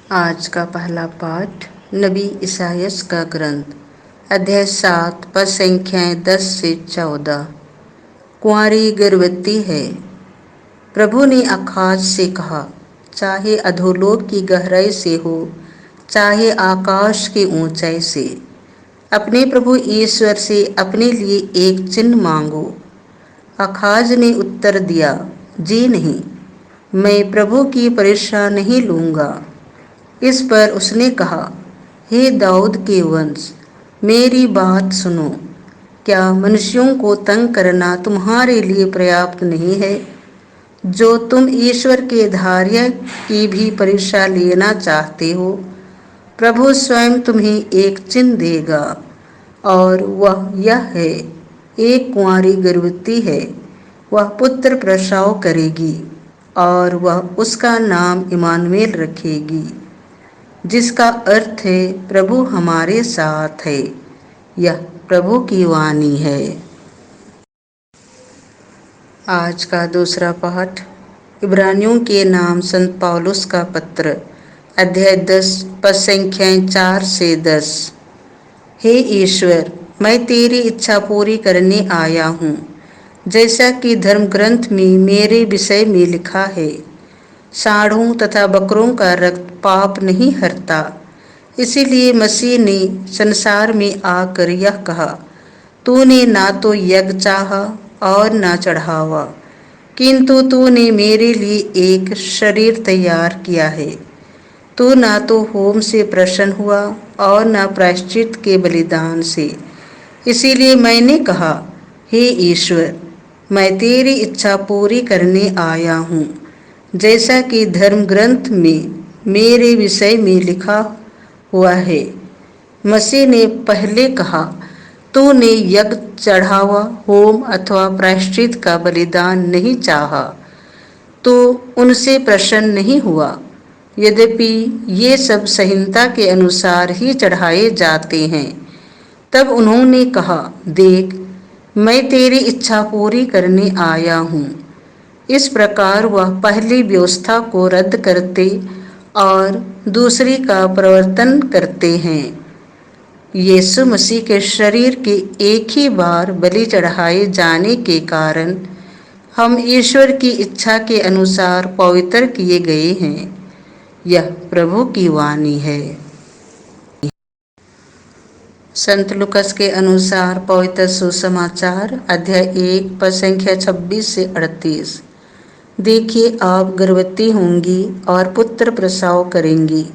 आज का पहला पाठ नबी ईसायास का ग्रंथ अध्याय 7 पद संख्याएं 10 से 14। कुंवारी गर्भवती है। प्रभु ने आकाश से कहा, चाहे अधोलोक की गहराई से हो, चाहे आकाश की ऊंचाई से, अपने प्रभु ईश्वर से अपने लिए एक चिन्ह मांगो। आकाश ने उत्तर दिया, जी नहीं, मैं प्रभु की परीक्षा नहीं लूंगा। इस पर उसने कहा, हे दाऊद के वंश, मेरी बात सुनो। क्या मनुष्यों को तंग करना तुम्हारे लिए पर्याप्त नहीं है, जो तुम ईश्वर के धार्य की भी परीक्षा लेना चाहते हो? प्रभु स्वयं तुम्हें एक चिन्ह देगा, और वह यह है, एक कुंवारी गर्भवती है, वह पुत्र प्रसव करेगी, और वह उसका नाम इमानुएल रखेगी, जिसका अर्थ है प्रभु हमारे साथ है। यह प्रभु की वाणी है। आज का दूसरा पाठ इब्रानियों के नाम संत पौलुस का पत्र अध्याय 10 पद संख्याएं 4 से 10। हे ईश्वर, मैं तेरी इच्छा पूरी करने आया हूँ, जैसा कि धर्म ग्रंथ में मेरे विषय में लिखा है। सांडों तथा बकरों का रक्त पाप नहीं हरता, इसीलिए मसीह ने संसार में आकर यह कहा, तूने ना तो यज्ञ चाहा और ना चढ़ावा, किंतु तूने मेरे लिए एक शरीर तैयार किया है। तू ना तो होम से प्रसन्न हुआ और ना प्रायश्चित के बलिदान से। इसीलिए मैंने कहा, हे ईश्वर, मैं तेरी इच्छा पूरी करने आया हूँ, जैसा कि धर्म ग्रंथ में मेरे विषय में लिखा हुआ है। मसीह ने पहले कहा, तूने यज्ञ, चढ़ावा, होम अथवा प्रायश्चित का बलिदान नहीं चाहा, तो उनसे प्रसन्न नहीं हुआ। यद्यपि ये सब संहिता के अनुसार ही चढ़ाए जाते हैं। तब उन्होंने कहा, देख, मैं तेरी इच्छा पूरी करने आया हूँ। इस प्रकार वह पहली व्यवस्था को रद्द करते और दूसरी का प्रवर्तन करते हैं। यीशु मसीह के शरीर के एक ही बार बलि चढ़ाए जाने के कारण हम ईश्वर की इच्छा के अनुसार पवित्र किए गए हैं। यह प्रभु की वाणी है। संत लुकस के अनुसार पवित्र सुसमाचार अध्याय 1 पद संख्या 26 से 38। देखिए, आप गर्भवती होंगी और पुत्र प्रसव करेंगी।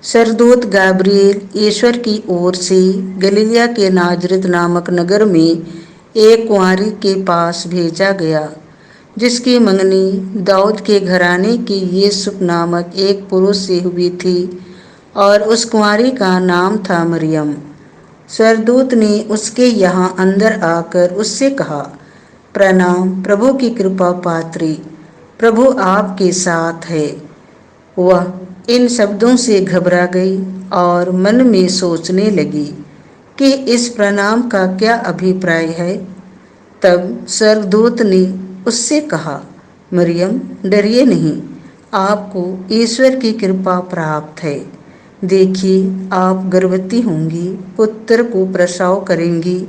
सरदूत गाब्रिएल ईश्वर की ओर से गलीलिया के नाजरत नामक नगर में एक कुंवारी के पास भेजा गया, जिसकी मंगनी दाऊद के घराने की यूसुफ नामक एक पुरुष से हुई थी, और उस कुंवारी का नाम था मरियम। सरदूत ने उसके यहाँ अंदर आकर उससे कहा, प्रणाम प्रभु की कृपा पात्री, प्रभु आपके साथ है। वह इन शब्दों से घबरा गई और मन में सोचने लगी कि इस प्रणाम का क्या अभिप्राय है। तब स्वर्गदूत ने उससे कहा, मरियम, डरिए नहीं, आपको ईश्वर की कृपा प्राप्त है। देखिए, आप गर्भवती होंगी, पुत्र को प्रसव करेंगी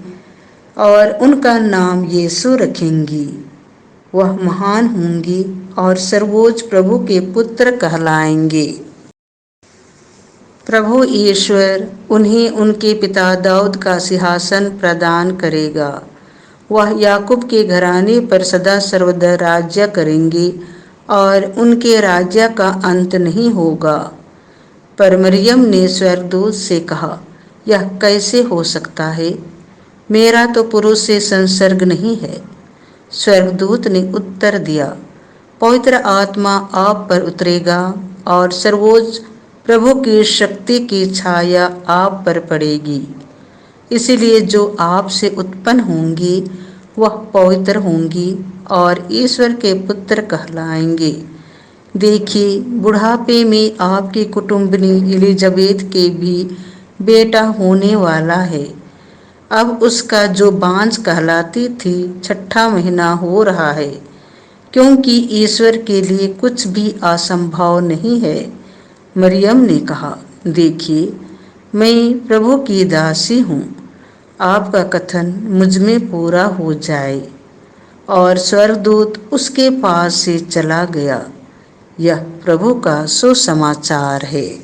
और उनका नाम यीशु रखेंगी। वह महान होंगी और सर्वोच्च प्रभु के पुत्र कहलाएंगे। प्रभु ईश्वर उन्हें उनके पिता दाऊद का सिंहासन प्रदान करेगा। वह याकूब के घराने पर सदा सर्वदा राज्य करेंगे और उनके राज्य का अंत नहीं होगा। पर मरियम ने स्वर्गदूत से कहा, यह कैसे हो सकता है? मेरा तो पुरुष से संसर्ग नहीं है। स्वर्गदूत ने उत्तर दिया, पवित्र आत्मा आप पर उतरेगा और सर्वोच्च प्रभु की शक्ति की छाया आप पर पड़ेगी। इसलिए जो आपसे उत्पन्न होंगी वह पवित्र होंगी और ईश्वर के पुत्र कहलाएंगे। देखिए, बुढ़ापे में आपकी कुटुंबनी एलिजाबेथ के भी बेटा होने वाला है। अब उसका जो बांझ कहलाती थी 6ठा महीना हो रहा है, क्योंकि ईश्वर के लिए कुछ भी असंभव नहीं है। मरियम ने कहा, देखिए, मैं प्रभु की दासी हूँ, आपका कथन मुझ में पूरा हो जाए। और स्वर्गदूत उसके पास से चला गया। यह प्रभु का सुसमाचार है।